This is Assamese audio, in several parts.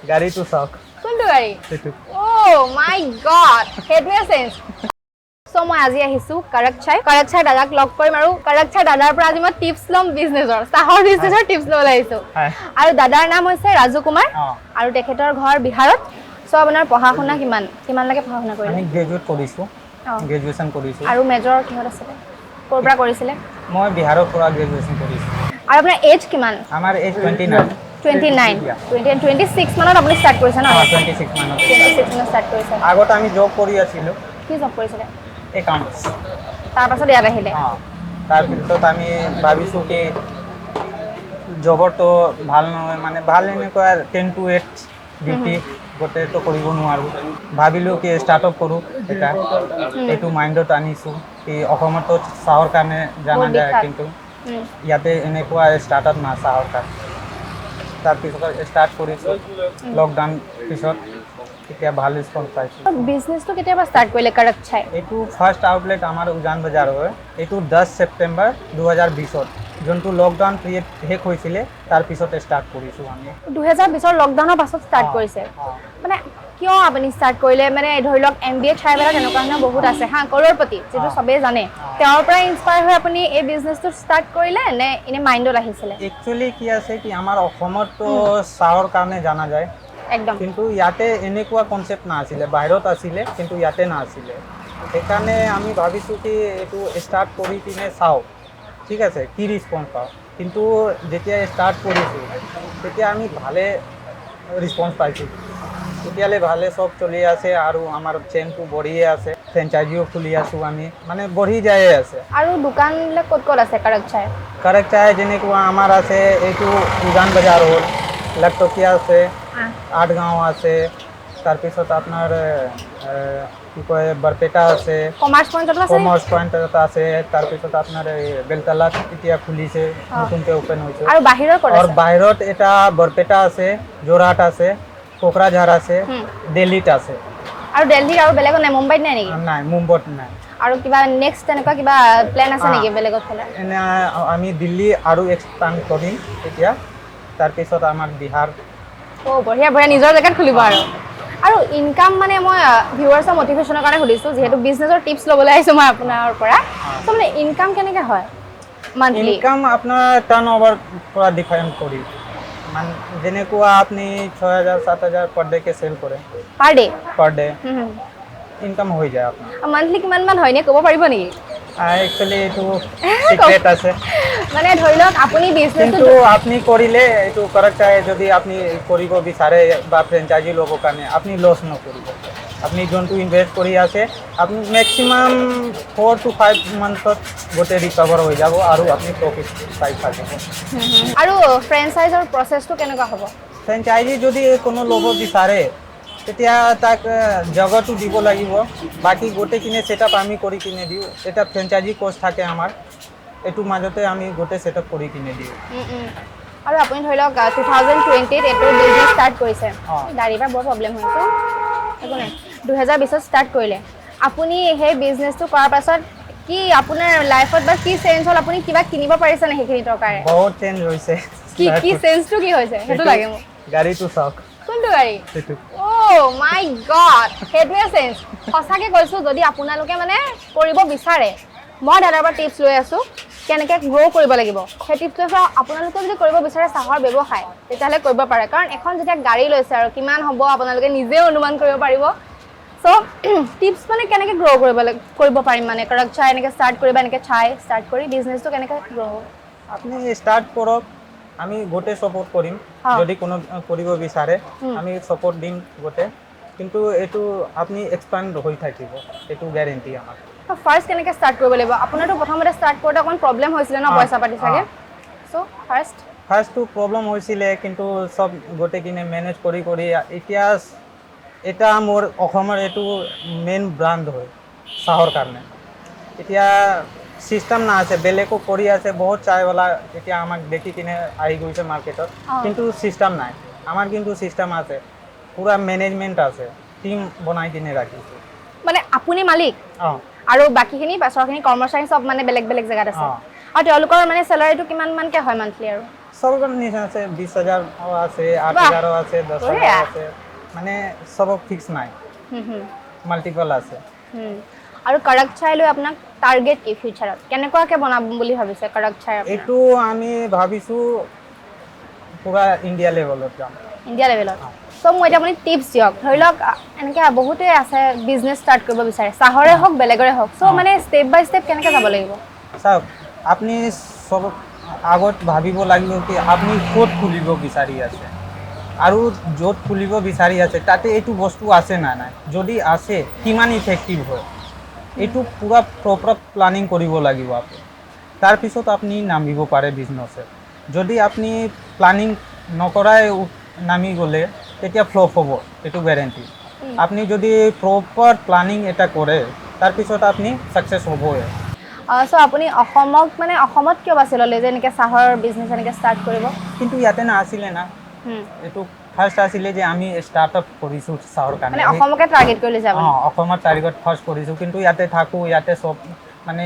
গাড়ীটো চাওক কোনটো গাড়ী সেইটো মাই গড সেইটোৱে চেঞ্জ সো মই আজি আহিছো কৰকচাই দাদাক লগ কৰিম আৰু কৰকচাই দাদাৰ পৰা আজি মই টিপছ ল'ম বিজনেছৰ চাহৰ বিজনেছৰ টিপছ ল'বলৈ আহিছো আৰু দাদাৰ নাম হৈছে ৰাজু কুমাৰ আৰু তেখেতৰ ঘৰ বিহাৰত সো আপোনাৰ পঢ়া শুনা কিমানলৈকে পঢ়া শুনা কৰিলে আমি গ্ৰেজুৱেট কৰিছো গ্ৰেজুৱেশ্যন কৰিছো আৰু মেজৰ কিহত আছিলে ক'ৰ পৰা কৰিছিলে মই বিহাৰৰ পৰা গ্ৰেজুৱেশ্যন কৰিছো আৰু আপোনাৰ এজ কিমান আমাৰ এজ 29 26 মানত আপুনি ষ্টাৰ্ট কৰিছে ন 26 মানত 26 মানত ষ্টাৰ্ট কৰিছে আগত আমি জব কৰি আছিলো কি জব কৰিছিলে একাউণ্টছ তাৰপাছত ইয়াত আহিলে তাৰপিছত আমি ভাবিছোঁ কি জবৰটো ভাল নহয় মানে ভাল এনেকুৱা 10 to 8 ডিউটি গোটেইটো কৰিব নোৱাৰোঁ ভাবিলোঁ কি ষ্টাৰ্টআপ কৰোঁ এটা এইটো মাইণ্ডত আনিছোঁ কি অসমতো চাহৰ কাৰণে জনা যায় কিন্তু ইয়াতে এনেকুৱা ষ্টাৰ্টআপ না চাহৰ কাৰণে তাৰপিছত ষ্টাৰ্ট কৰিছোঁ লকডাউন পিছত এতিয়া ভাল ৰেছপন্স পাইছোঁ বিজনেছটো কেতিয়াবা ষ্টাৰ্ট কৰিলে কৰকচাই এইটো ফাৰ্ষ্ট আউটলেট আমাৰ উজান বজাৰ হয় এইটো 10 ছেপ্টেম্বৰ 2020ত যোনটো লকডাউন পিৰিয়ড শেষ হৈছিলে তাৰপিছত ষ্টাৰ্ট কৰিছোঁ আমি 2020ৰ লকডাউনৰ পাছত ষ্টাৰ্ট কৰিছে মানে কিয় আপুনি ষ্টাৰ্ট কৰিলে মানে ধৰি লওক MBA ট্ৰাইবেলত এনেকুৱা ধৰণৰ বহুত আছে হা কৰৰপতি যিটো চবেই জানে তেওঁৰ পৰা ইনস্পায়াৰ হৈ আপুনি এই বিজনেছটো ষ্টাৰ্ট কৰিলে নে এনে মাইণ্ডত আহিছিলে একচুৱেলি কি আছে কি আমাৰ অসমতো চাহৰ কাৰণে জনা যায় একদম কিন্তু ইয়াতে এনেকুৱা কনচেপ্ট নাছিলে বাহিৰত আছিলে কিন্তু ইয়াতে নাছিলে সেইকাৰণে আমি ভাবিছোঁ কি এইটো ষ্টাৰ্ট কৰি কিনে চাওঁ ঠিক আছে কি ৰেছপন্স পাওঁ কিন্তু যেতিয়া ষ্টাৰ্ট কৰিছোঁ তেতিয়া আমি ভালে ৰেছপন্স পাইছোঁ এতিয়ালৈ ভালে চব চলি আছে আৰু আমাৰ চেইনটো বঢ়িয়ে আছে ফ্ৰেঞ্চাইজিও খুলি আছোঁ আমি মানে বঢ়ি যায়ে আছে আৰু দোকানবিলাক ক'ত ক'ত আছে কৰকচাই যেনেকুৱা আমাৰ আছে এইটো উজান বজাৰ হ'ল লাটকীয়া আছে আঠগাঁও আছে তাৰপিছত আপোনাৰ কি কয় বৰপেটা আছে কমাৰ্চ পইণ্ট এটা আছে তাৰপিছত আপোনাৰ বেলতলাত এতিয়া খুলিছে নতুনকৈ অ'পেন হৈছে আৰু বাহিৰত এটা বৰপেটা আছে যোৰহাট আছে কোকৰাঝাৰ আছে দিল্লীত আছে আৰু দিল্লীত আৰু বেলেগত নাই মুম্বাইত নাই নেকি নাই মুম্বাইত নাই আৰু কিবা নেক্সট তেনেকুৱা কিবা প্লেন আছে নেকি বেলেগত ফালে এনে আমি দিল্লী আৰু এক্সপাণ্ড কৰিম এতিয়া তাৰপিছত আমাৰ বিহাৰ বঢ়িয়া নিজৰ জেগাত খুলিব আৰু ইনকাম মানে মই ভিউৱাৰ্ছৰ মটিভেশ্যনৰ কাৰণে সুধিছোঁ যিহেতু বিজনেছৰ টিপছ ল'বলৈ আহিছোঁ মই আপোনাৰ পৰা ত' মানে ইনকাম কেনেকৈ হয় মান্থলি ইনকাম আপোনাৰ টাৰ্ণঅভাৰ পৰা ডিফাইন কৰি মানে যেনেকুৱা আপুনি 6,000 7,000 পাৰ ডেকে চেল কৰে পাৰ ডে ইনকাম হৈ যায় আপোনাৰ মান্থলি কিমান মান হয় নে ক'ব পাৰিব নেকি একচুৱেলি এইটো চিক্ৰেট আছে মানে ধৰি লওক আপুনি কিন্তু আপুনি কৰিলে এইটো কৰকচাই যদি আপুনি কৰিব বিচাৰে বা ফ্ৰেঞ্চাইজি ল'ব কাৰণে আপুনি লছ নকৰিব আপুনি যোনটো ইনভেষ্ট কৰি আছে আপুনি মেক্সিমাম 4 to 5 মান্থত গোটেই ৰিকভাৰ হৈ যাব আৰু আপুনি প্ৰফিট পাই থাকিব আৰু ফ্ৰেঞ্চাইজৰ প্ৰচেছটো কেনেকুৱা হ'ব ফ্ৰেঞ্চাইজি যদি কোনো ল'ব বিচাৰে তেতিয়া তাক জগতো দিব লাগিব বাকী গোটেইখিনি ছেটআপ আমি কৰি কিনে দিওঁ এটা ফ্ৰেঞ্চাইজি কোৰ্চ থাকে আমাৰ এইটো মাজতে আমি গোটেই ছেটআপ কৰি কিনে দিওঁ আৰু আপুনি ধৰি লওক 2020ত এইটো বিজনেছ ষ্টাৰ্ট কৰিছে গাড়ীৰ পৰা বৰ প্ৰব্লেম হৈছে একো নাই 2020ত ষ্টাৰ্ট কৰিলে আপুনি সেই বিজনেছটো কৰাৰ পাছত কি আপোনাৰ লাইফত বা কি চেঞ্জ হ'ল আপুনি কিবা কিনিব পাৰিছে নে সেইখিনি টকাৰে বহুত চেঞ্জ হৈছে কি চেঞ্জটো কি হৈছে সেইটো লাগে মোক গাড়ীটো চাওক কোনটো গাড়ী সেইটো মাই গড সেইটোৱে চেঞ্জ সঁচাকৈ কৈছোঁ যদি আপোনালোকে মানে কৰিব বিচাৰে মই দাদাৰ পৰা টিপছ লৈ আছোঁ কেনেকৈ গ্ৰ' কৰিব লাগিব সেই টিপছটোৰ পৰা আপোনালোকে যদি কৰিব বিচাৰে চাহৰ ব্যৱসায় তেতিয়াহ'লে কৰিব পাৰে কাৰণ এখন যেতিয়া গাড়ী লৈছে আৰু কিমান হ'ব আপোনালোকে নিজেও অনুমান কৰিব পাৰিব চ' টিপছ মানে কেনেকৈ গ্ৰ' কৰিব পাৰিম মানে কৰকচাই এনেকৈ ষ্টাৰ্ট কৰিব এনেকৈ ষ্টাৰ্ট কৰি বিজনেছটো কেনেকৈ গ্ৰ' হ'ব আপুনি ষ্টাৰ্ট কৰক আমি গোটেই ছাপোৰ্ট কৰিম যদি কোনো কৰিব বিচাৰে আমি ছাপোৰ্ট দিম গোটেই কিন্তু এইটো আপুনি এক্সপাণ্ড হৈ থাকিব এইটো গ্যাৰেণ্টি আমাৰ ফাৰ্ষ্ট কেনেকৈ ষ্টাৰ্ট কৰিব লাগিব আপোনাৰতো প্ৰথমতে ষ্টাৰ্ট কৰোঁতে অকণ প্ৰব্লেম হৈছিলে ন পইচা পাতি চাগে চ' ফাৰ্ষ্টটো প্ৰব্লেম হৈছিলে কিন্তু চব গোটেইখিনি মেনেজ কৰি এতিয়া এটা মোৰ অসমৰ এইটো মেইন ব্ৰাণ্ড হয় চাহৰ কাৰণে এতিয়া চিষ্টেম না আছে বেলেগো কৰি আছে বহুত চায়ৱালা এতিয়া আমাক দেখি কিনে আহি গৈছে মাৰ্কেটত কিন্তু চিষ্টেম নাই আমাৰ কিন্তু চিষ্টেম আছে পুৰা মেনেজমেণ্ট আছে টিম বনাই কিনে ৰাখিছোঁ মানে আপুনি মালিক আৰু বাকীখিনি পাছৰখিনি কৰ্মচাৰী চব মানে বেলেগ বেলেগ জেগাত আছে আৰু তেওঁলোকৰ মানে চেলাৰীটো কিমান মানকৈ হয় মান্থলি আৰু চবৰ নিচিনা আছে 20,000 আছে 8,000 আছে 10,000 আছে মানে সব ফিক্স নাই মাল্টিপল আছে আৰু কৰক চাই লৈ আপোনাক টাৰ্গেট কি ফিউচাৰত কেনেকুৱাকৈ বনাম বুলি ভাবিছে কৰক চাই এইটো আমি ভাবিছোঁ পুৰা ইণ্ডিয়া লেভেলত যাম ইণ্ডিয়া লেভেলত চ' মই এতিয়া আপুনি টিপছ দিয়ক ধৰি লওক এনেকৈ বহুতে আছে বিজনেছ ষ্টাৰ্ট কৰিব বিচাৰে চাহৰে হওক বেলেগৰে হওক চ' মানে ষ্টেপ বাই ষ্টেপ কেনেকৈ যাব লাগিব চাওক আপুনি সব আগত ভাবিব লাগিব কি আপুনি ক'ত খুলিব বিচাৰি আছে আৰু য'ত খুলিব বিচাৰি আছে তাতে এইটো বস্তু আছে না নাই যদি আছে কিমান ইফেক্টিভ হয় এইটো পুৰা প্ৰপাৰ প্লানিং কৰিব লাগিব আপুনি তাৰপিছত আপুনি নামিব পাৰে বিজনেছত যদি আপুনি প্লানিং নকৰাই নামি গ'লে তেতিয়া ফ্লপ হ'ব এইটো গেৰেণ্টি আপুনি যদি প্ৰপাৰ প্লানিং এটা কৰে তাৰপিছত আপুনি ছাকচেছ হ'বই চ' আপুনি অসমত কিয় বাছি ল'লে যে এনেকৈ চাহৰ বিজনেছ এনেকৈ ষ্টাৰ্ট কৰিব কিন্তু ইয়াতে নাছিলে না এইটো ফাৰ্ষ্ট আছিলে যে আমি ষ্টাৰ্টআপ কৰিছোঁ চাহৰ কাৰণে মানে অসমকে টাৰ্গেট কৰি লৈছে আপুনি অসমত টাৰ্গেট ফাৰ্ষ্ট কৰিছোঁ কিন্তু ইয়াতে থাকোঁ ইয়াতে চব মানে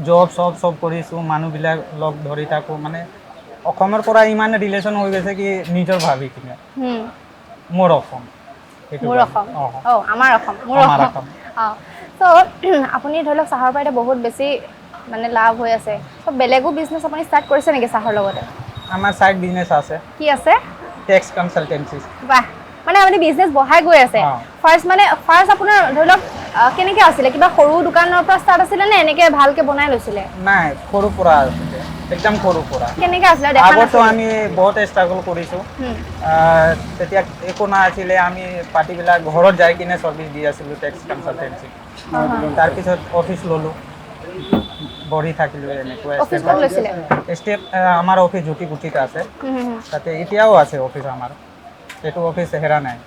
জব চব কৰিছোঁ মানুহবিলাক লগ ধৰি থাকোঁ মানে অসমৰ পৰা ইমান ৰিলেশ্যন হৈ গৈছে কি নিজৰ ভাবি কিনে মোৰ অসম মোৰ অসম আমাৰ অসম মোৰ অসম চ' আপুনি ধৰি লওক চাহৰ পৰা এতিয়া বহুত বেছি মানে লাভ হৈ আছে চ' বেলেগো বিজনেছ আপুনি ষ্টাৰ্ট কৰিছে নেকি চাহৰ লগতে আমাৰ ছাইড বিজনেছ আছে কি আছে টেক্স কনচালটেঞ্চি বাহ মানে আপুনি বিজনেছ বঢ়াই গৈ আছে ফাৰ্ষ্ট আপোনাৰ ধৰি লওক কেনেকৈ আছিলে কিবা সৰু দোকানৰ পৰা ষ্টাৰ্ট আছিলে নে এনেকৈ ভালকৈ বনাই লৈছিলে নাই সৰুৰ পৰা আছিলে একদম সৰুৰ পৰা কেনেকৈ আছিলে আগতো আমি বহুত ষ্ট্ৰাগল কৰিছোঁ তেতিয়া একো নাছিলে আমি পাৰ্টিবিলাক ঘৰত যাই কিনে চাৰ্ভিচ দি আছিলোঁ টেক্স কনচালটেঞ্চি তাৰপিছত অফিচ ল'লোঁ বহি থাকিলোঁ এনেকুৱা ষ্টেপ আমাৰ অফিচ জ্যোতিকুটিত আছে তাতে এতিয়াও আছে অফিচ আমাৰ এইটো অফিচ হেৰা নাই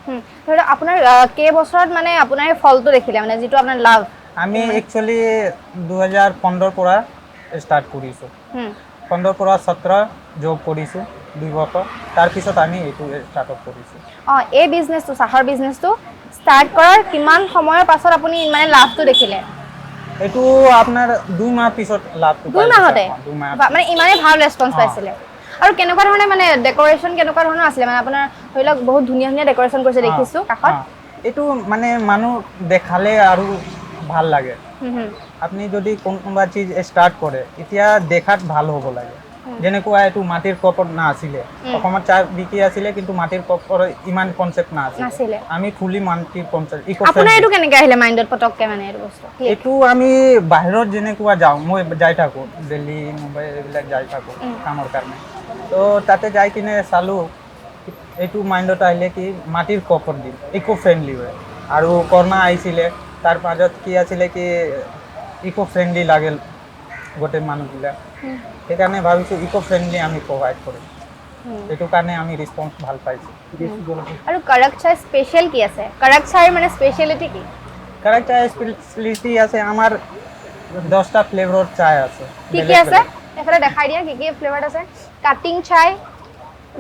ধৰি লওক আপোনাৰ কেইবছৰত মানে আপোনাৰ ফলটো দেখিলে মানে যিটো আপোনাৰ লাভ আমি একচুৱেলি 2015 পৰা ষ্টাৰ্ট কৰিছোঁ 15 পৰা 17 জব কৰিছোঁ 2 বছৰ তাৰপিছত আমি এইটো ষ্টাৰ্টআপ কৰিছোঁ এই বিজনেছটো চাহৰ বিজনেছটো ষ্টাৰ্ট কৰাৰ কিমান সময়ৰ পাছত আপুনি মানে লাভটো দেখিলে এইটো আপোনাৰ 2 মাহ পিছত লাভটো 2 মাহতে মানে ইমানেই ভাল ৰেছপন্স পাইছিলে আৰু কেনেকুৱা ধৰণে মানে ডেক'ৰেশ্যন কেনেকুৱা ধৰণৰ আছিলে মানে আপোনাৰ ধৰি লওক বহুত ধুনীয়া ধুনীয়া ডেক'ৰেশ্যন কৰিছে দেখিছোঁ কাষত এইটো মানে মানুহ দেখালে আৰু ভাল লাগে আপুনি যদি কোনোবা চিজ ষ্টাৰ্ট কৰে এতিয়া দেখাত ভাল হ'ব লাগে যেনেকুৱা এইটো মাটিৰ কপত নাছিলে অসমত চাহ বিকি আছিলে কিন্তু মাটিৰ কপৰ ইমান কনচেপ্ট নাছিলে আমি ফুলি মাটিৰ কনচেপ্ট আপোনাৰ এইটো কেনেকৈ আহিলে মাইণ্ডত পটককৈ মানে এইটো বস্তু এইটো আমি বাহিৰত যেনেকুৱা যাওঁ মই যাই থাকোঁ দিল্লী মুম্বাই এইবিলাক যাই থাকোঁ কামৰ কাৰণে তো তাতে যাই কিনে চালোঁ এইটো মাইণ্ডত আহিলে কি মাটিৰ কপত দিম ইকো ফ্ৰেণ্ডলি হয় আৰু কৰোণা আহিছিলে তাৰ মাজত কি আছিলে কি ইকো ফ্ৰেণ্ডলি লাগে গোটেই মানুহবিলাক সেইকাৰণে ভাবিছোঁ ইকো ফ্ৰেণ্ডলি আমি প্ৰভাইড কৰিম এইটো কাৰণে আমি ৰেছপন্স ভাল পাইছোঁ আৰু কৰক চাই স্পেচিয়েল কি আছে কৰক চাইৰ মানে স্পেচিয়েলিটি কি কৰক চাই স্পেচিয়েলিটি আছে আমাৰ 10টা ফ্লেভাৰৰ চাই আছে কি আছে এফালে দেখাই দিয়া কি ফ্লেভাৰ আছে কাটিং চাই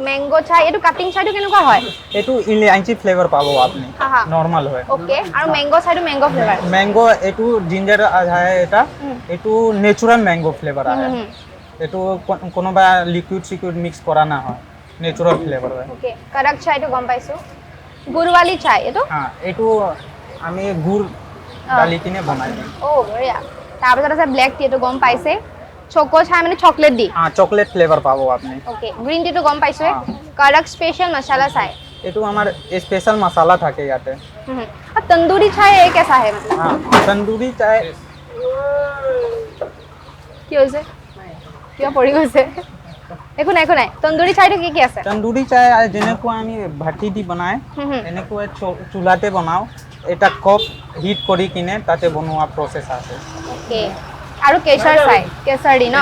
মেংগো চাই এইটো কাটিং চাইটো কেনেকুৱা হয় এইটো ইলাইচি ফ্লেভাৰ পাব আপুনি নৰ্মাল হয় ওকে আৰু মেংগো চাইটো মেংগো ফ্লেভাৰ মেংগো এইটো জিঞ্জাৰ আহে এটা এইটো নেচাৰেল মেংগো ফ্লেভাৰ আহে এইটো কোনোবা লিকুইড মিক্স কৰা না হয় নেচাৰেল ফ্লেভাৰ হয় ওকে কৰক চাইটো গম পাইছোঁ গুড়ৱালি চাই এইটো আমি গুড় ডালি কিনে বনাই দিম বঢ়িয়া তাৰপিছত আছে ব্লেক টি এইটো গম পাইছে চকো চাই মানে চকলেট দি চকলেট ফ্লেভাৰ পাব আপুনি ওকে গ্ৰীণ টিটো গম পাইছোঁ কৰক স্পেচিয়েল মছলা চাই এইটো আমাৰ স্পেচিয়েল মছলা থাকে ইয়াতে তন্দুৰী চাই এই কেঁচা হে তন্দুৰী চাই কি হৈছে কিয় পৰি গৈছে একো নাই তন্দুৰী চাইটো কি আছে তন্দুৰী চাই যেনেকুৱা আমি ভাটি দি বনাই এনেকুৱা চুলাতে বনাও এটা কপ হিট কৰি কিনে তাতে বনোৱা প্ৰচেছ আছে ওকে আৰু কেশৰ চাই কেশৰ দি ন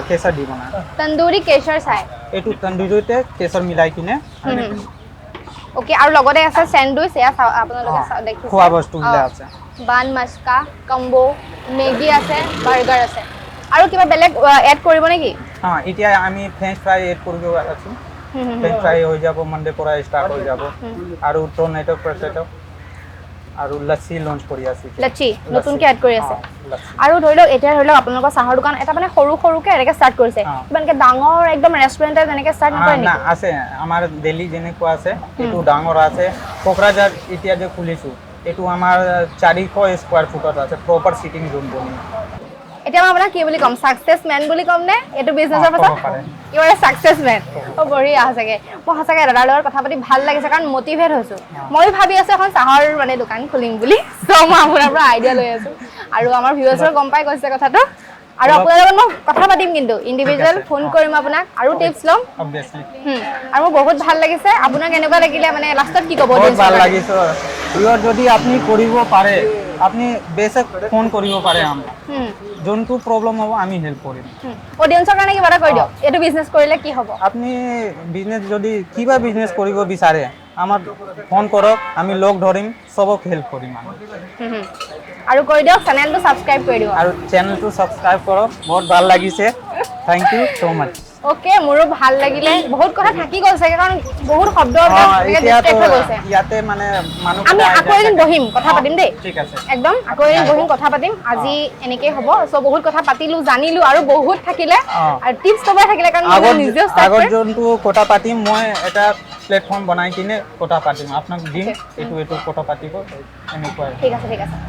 কেশৰ দি বনাই তন্দুৰী কেশৰ চাই এইটো তন্দুৰীতে কেশৰ মিলাই কিনে ওকে আৰু লগতে আছে চেণ্ডউইচ এয়া আপোনালোকে দেখিছে খোৱা বস্তুবিলাক আছে বান মাস্কা কম্বো মেগী আছে বাৰ্গাৰ আছে আৰু কিবা বেলেগ এড কৰিব নেকি এতিয়া আমি ফ্ৰেঞ্চ ফ্ৰাই এড কৰিব আছোঁ ফ্ৰেঞ্চ ফ্ৰাই হৈ যাব মনডে পৰা ষ্টাৰ্ট হৈ যাব আৰু টমেটো পটেটো আৰু লচ্ছি লঞ্চ কৰি আছো লচ্ছি নতুনকৈ এড কৰি আছে লচ্ছি। আৰু ধৰি লওক এতিয়া ধৰি লওক আপোনালোকৰ চাহৰ দোকান এটা মানে সৰুকৈ এনেকৈ ষ্টাৰ্ট কৰিছে কিবা এনেকৈ ডাঙৰ একদম ৰেষ্টুৰেণ্ট যেনেকৈ ষ্টাৰ্ট নকৰে না নেকি আছে আমাৰ দিল্লী যেনেকুৱা আছে এইটো ডাঙৰ আছে কোকৰাঝাৰ এতিয়া যে খুলিছো এইটো আমাৰ 400 স্কোয়াৰ ফুটত আছে প্ৰপাৰ সিটিং ৰুম বনি এতিয়া মই আপোনাক কি বুলি ক'ম ছাকচেছমেন বুলি ক'ম নে এইটো বিজনেছৰ ক'ব পাছত পাৰে। ইউ আৰ এ ছাকচেছমেন বঢ়িয়া সঁচাকৈ মই সঁচাকৈ দাদাৰ লগত কথা পাতি ভাল লাগিছে কাৰণ মটিভেট হৈছোঁ মই ভাবি আছোঁ এখন চাহৰ মানে দোকান খুলিম বুলি চ' মই আপোনাৰ পৰা আইডিয়া লৈ আছোঁ আৰু আমাৰ ভিউৱাৰ্ছৰ গম পাই গৈছে কথাটো আৰু আপোনাৰ লগত মই কথা পাতিম কিন্তু ইণ্ডিভিজুৱেল ফোন কৰিম আপোনাক আৰু টিপছ ল'ম অবভিয়াছলি আৰু মোৰ বহুত ভাল লাগিছে আপোনাক কেনেকুৱা লাগিলে মানে লাষ্টত কি ক'ব বহুত ভাল লাগিছে ইয়ৰ যদি আপুনি কৰিব পাৰে আপুনি বেছিক ফোন কৰিব পাৰে আমাক যোনটো প্ৰব্লেম হ'ব আমি হেল্প কৰিম অডিয়েন্সৰ কাৰণে কিবা এটা কৈ দিয়ক এইটো বিজনেছ কৰিলে কি হ'ব আপুনি বিজনেছ যদি কিবা বিজনেছ কৰিব বিচাৰে আমাক ফোন কৰক আমি লগ ধৰিম চবক হেল্প কৰিম আমি আৰু কৈ দিয়ক চেনেলটো ছাবস্ক্ৰাইব কৰি দিব আৰু চেনেলটো ছাবস্ক্ৰাইব কৰক বহুত ভাল লাগিছে thank you so' mass okay মোৰো ভাল লাগিলে বহুত কথা থাকি গ'ল চাগে কাৰণ বহুত শব্দ এতিয়াতো হৈ গৈছে ইয়াতে মানে মানুহ আমি আকৌ এদিন বহিম কথা পাতিম দেই ঠিক আছে একদম আকৌ এদিন বহিম কথা পাতিম আজি এনেকেই হ'ব চ' বহুত কথা পাতিলো জানিলো আৰু বহুত থাকিলে আৰু টিপছ ক'বলৈ থাকিলে কাৰণ মই নিজেও ষ্টাৰ্ট আগত কৰিম যোনটো কথা পাতিম মই এটা প্লেটফৰ্ম বনাই কিনে কথা পাতিম আপোনাক দিম এইটো কথা পাতিব এনেকুৱাই ঠিক আছে